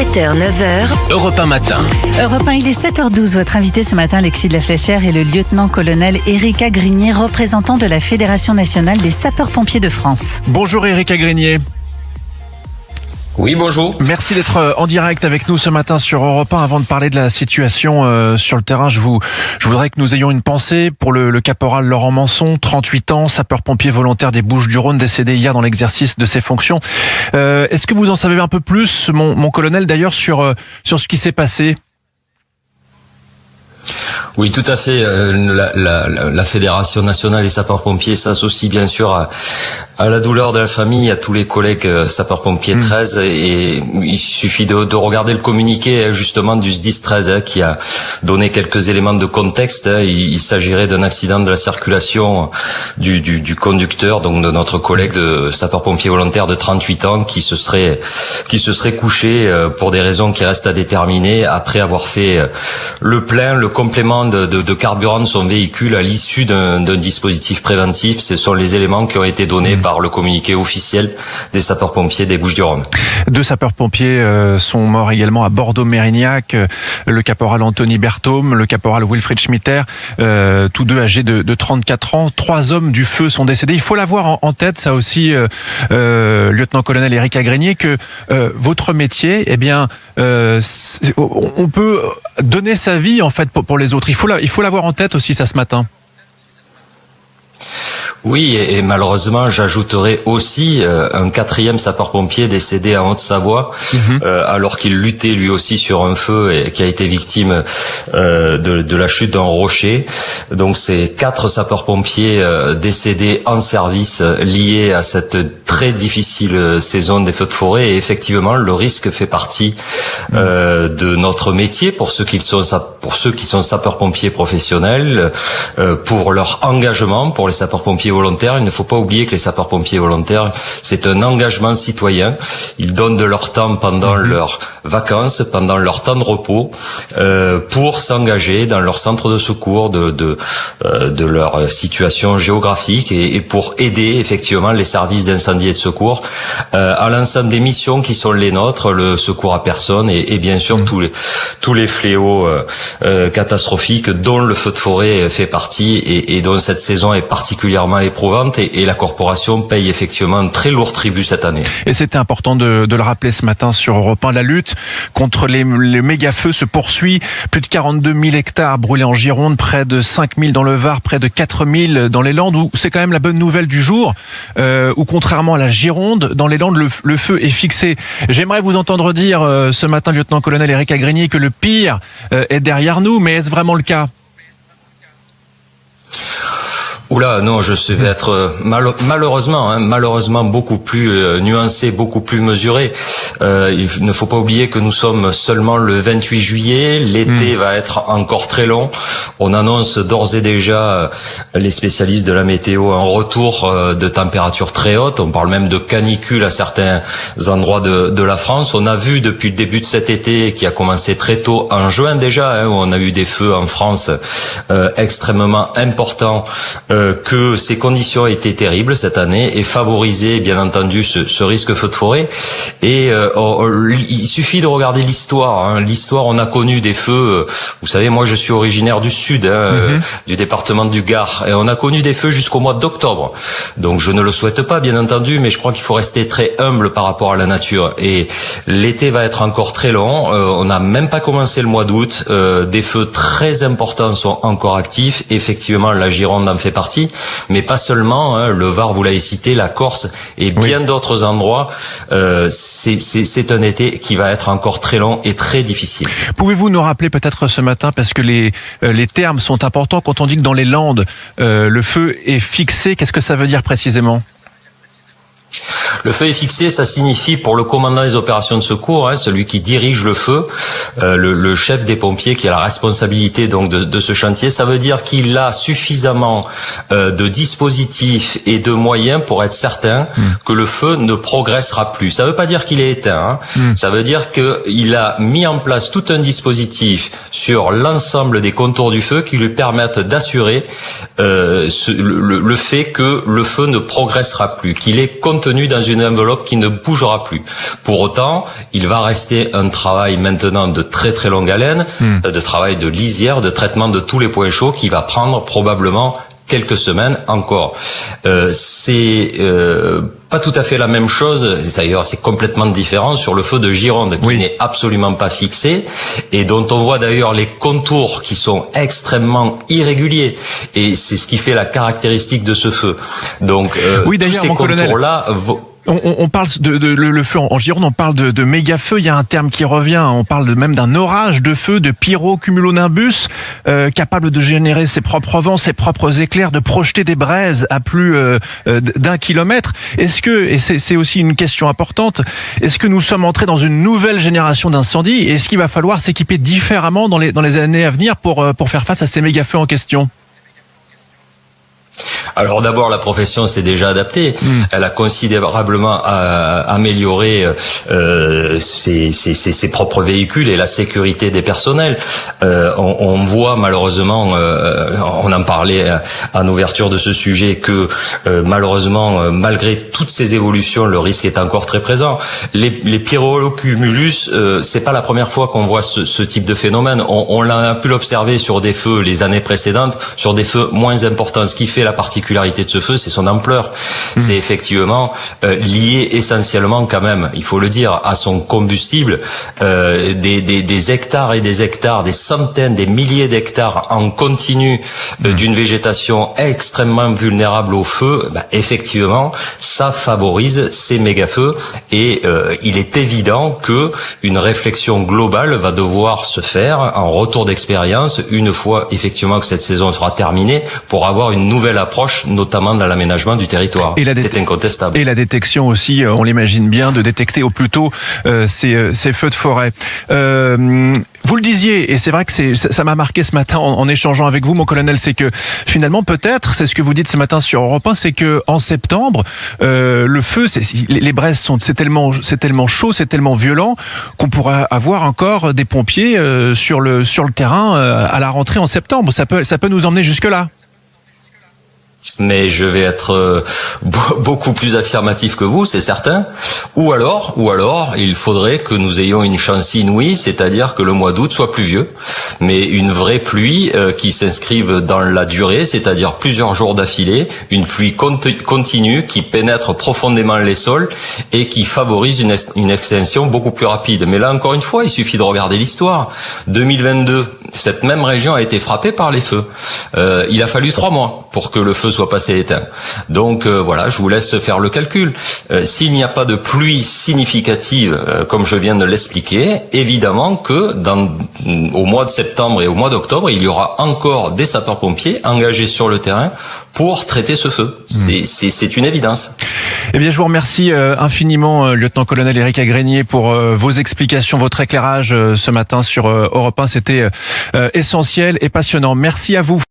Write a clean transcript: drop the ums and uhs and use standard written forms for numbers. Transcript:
7h, 9h, Europe 1 matin. Europe 1, il est 7h12. Votre invité ce matin, Alexis de la Fléchère, est le lieutenant-colonel Éric Agrignier, représentant de la Fédération nationale des sapeurs-pompiers de France. Bonjour Éric Agrignier. Oui, bonjour. Merci d'être en direct avec nous ce matin sur Europe 1. Avant de parler de la situation sur le terrain, je voudrais que nous ayons une pensée pour le caporal Laurent Manson, 38 ans, sapeur-pompier volontaire des Bouches-du-Rhône, décédé hier dans l'exercice de ses fonctions. Est-ce que vous en savez un peu plus, mon colonel, d'ailleurs, sur ce qui s'est passé ? Oui, tout à fait. La Fédération nationale des sapeurs-pompiers s'associe bien sûr à la douleur de la famille, à tous les collègues sapeurs-pompiers 13, et il suffit de regarder le communiqué justement du SDIS 13 qui a donné quelques éléments de contexte. Il s'agirait d'un accident de la circulation du conducteur, donc de notre collègue de sapeur-pompier volontaire de 38 ans qui se serait couché pour des raisons qui restent à déterminer après avoir fait le plein, le complément de carburant de son véhicule à l'issue d'un dispositif préventif. Ce sont les éléments qui ont été donnés par le communiqué officiel des sapeurs-pompiers des Bouches-du-Rhône. 2 sapeurs-pompiers sont morts également à Bordeaux-Mérignac, le caporal Anthony Berthaume, le caporal Wilfried Schmitter, tous deux âgés de 34 ans. 3 hommes du feu sont décédés. Il faut l'avoir en tête, ça aussi, lieutenant-colonel Éric Agrignier, que votre métier, on peut donner sa vie en fait pour les autres. Il faut l'avoir en tête aussi ça ce matin. Oui, et malheureusement, j'ajouterai aussi un 4e sapeur-pompier décédé en Haute-Savoie, alors qu'il luttait lui aussi sur un feu et qui a été victime de la chute d'un rocher. Donc c'est 4 sapeurs-pompiers décédés en service liés à cette très difficile saison des feux de forêt. Et effectivement, le risque fait partie de notre métier pour ceux qui sont sapeurs-pompiers professionnels, pour leur engagement, pour les sapeurs-pompiers volontaires. Il ne faut pas oublier que les sapeurs-pompiers volontaires, c'est un engagement citoyen. Ils donnent de leur temps pendant leurs vacances, pendant leur temps de repos, pour s'engager dans leur centre de secours, de leur situation géographique et pour aider effectivement les services d'incendie et de secours à l'ensemble des missions qui sont les nôtres, le secours à personne et bien sûr tous les fléaux catastrophiques dont le feu de forêt fait partie et dont cette saison est particulièrement éprouvante et la corporation paye effectivement un très lourd tribut cette année. Et c'était important de le rappeler ce matin sur Europe 1. La lutte contre les méga-feux se poursuit. Plus de 42 000 hectares brûlés en Gironde, près de 5 000 dans le Var, près de 4 000 dans les Landes, où c'est quand même la bonne nouvelle du jour, où contrairement à la Gironde, dans les Landes, le feu est fixé. J'aimerais vous entendre dire ce matin, lieutenant-colonel Éric Agrignier, que le pire est derrière nous, mais est-ce vraiment le cas ? Oula, non, je vais être malheureusement beaucoup plus nuancé, beaucoup plus mesuré. Il ne faut pas oublier que nous sommes seulement le 28 juillet, l'été va être encore très long. On annonce d'ores et déjà, les spécialistes de la météo, un retour de températures très hautes. On parle même de canicule à certains endroits de la France. On a vu depuis le début de cet été, qui a commencé très tôt, en juin déjà, où on a eu des feux en France extrêmement importants, que ces conditions étaient terribles cette année et favorisaient bien entendu ce risque feu de forêt. Et il suffit de regarder l'histoire. L'histoire, on a connu des feux. Vous savez, moi je suis originaire du sud, du département du Gard, et on a connu des feux jusqu'au mois d'octobre. Donc je ne le souhaite pas, bien entendu, mais je crois qu'il faut rester très humble par rapport à la nature. Et l'été va être encore très long. On n'a même pas commencé le mois d'août. Des feux très importants sont encore actifs. Effectivement, la Gironde en fait partie, mais pas seulement. Le Var, vous l'avez cité, la Corse et bien d'autres endroits. C'est un été qui va être encore très long et très difficile. Pouvez-vous nous rappeler peut-être ce matin, parce que les termes sont importants, quand on dit que dans les Landes, le feu est fixé, qu'est-ce que ça veut dire précisément ? Le feu est fixé, ça signifie pour le commandant des opérations de secours, celui qui dirige le feu, le chef des pompiers qui a la responsabilité donc de ce chantier, ça veut dire qu'il a suffisamment de dispositifs et de moyens pour être certain que le feu ne progressera plus. Ça veut pas dire qu'il est éteint, ça veut dire qu'il a mis en place tout un dispositif sur l'ensemble des contours du feu qui lui permettent d'assurer le fait que le feu ne progressera plus, qu'il est contenu dans dans une enveloppe qui ne bougera plus. Pour autant, il va rester un travail maintenant de très très longue haleine, de travail de lisière, de traitement de tous les points chauds qui va prendre probablement quelques semaines encore. C'est pas tout à fait la même chose, d'ailleurs c'est complètement différent sur le feu de Gironde qui n'est absolument pas fixé et dont on voit d'ailleurs les contours qui sont extrêmement irréguliers et c'est ce qui fait la caractéristique de ce feu. Donc tous ces contours-là... On parle le feu en Gironde, on parle de méga feu. Il y a un terme qui revient. On parle même d'un orage de feu, de pyrocumulonimbus, capable de générer ses propres vents, ses propres éclairs, de projeter des braises à plus d'1 kilomètre. Est-ce que, et c'est aussi une question importante, est-ce que nous sommes entrés dans une nouvelle génération d'incendies? Est-ce qu'il va falloir s'équiper différemment dans les années à venir pour faire face à ces méga feux en question? Alors d'abord, la profession s'est déjà adaptée. Elle a considérablement amélioré ses propres véhicules et la sécurité des personnels. On voit malheureusement, on en parlait en ouverture de ce sujet, que malheureusement, malgré toutes ces évolutions, le risque est encore très présent. Les pyrocumulus, c'est pas la première fois qu'on voit ce type de phénomène. On l'a pu l'observer sur des feux les années précédentes, sur des feux moins importants. Ce qui fait la particularité de ce feu, c'est son ampleur. C'est effectivement lié essentiellement, quand même, il faut le dire, à son combustible. Des hectares et des hectares, des centaines, des milliers d'hectares en continu d'une végétation extrêmement vulnérable au feu, effectivement, ça favorise ces méga-feux et il est évident que une réflexion globale va devoir se faire en retour d'expérience une fois effectivement que cette saison sera terminée pour avoir une nouvelle approche, notamment dans l'aménagement du territoire. C'est incontestable. Et la détection aussi, on l'imagine bien, de détecter au plus tôt ces feux de forêt. Vous le disiez, et c'est vrai que ça m'a marqué ce matin en échangeant avec vous, mon colonel, c'est que finalement, peut-être, c'est ce que vous dites ce matin sur Europe 1, c'est que en septembre, le feu, les braises c'est tellement chaud, c'est tellement violent qu'on pourra avoir encore des pompiers sur le terrain à la rentrée en septembre. Ça peut nous emmener jusque là. Mais je vais être beaucoup plus affirmatif que vous, c'est certain. Ou alors, il faudrait que nous ayons une chance inouïe, c'est-à-dire que le mois d'août soit pluvieux, mais une vraie pluie qui s'inscrive dans la durée, c'est-à-dire plusieurs jours d'affilée, une pluie continue qui pénètre profondément les sols et qui favorise une extinction beaucoup plus rapide. Mais là, encore une fois, il suffit de regarder l'histoire. 2022, cette même région a été frappée par les feux. Il a fallu 3 mois pour que le feu soit passé éteint. Donc voilà, je vous laisse faire le calcul. S'il n'y a pas de pluie significative, comme je viens de l'expliquer, évidemment que au mois de septembre et au mois d'octobre, il y aura encore des sapeurs-pompiers engagés sur le terrain pour traiter ce feu. C'est une évidence. Eh bien, je vous remercie infiniment, lieutenant-colonel Éric Agrégnier, pour vos explications, votre éclairage ce matin sur Europe 1. C'était essentiel et passionnant. Merci à vous.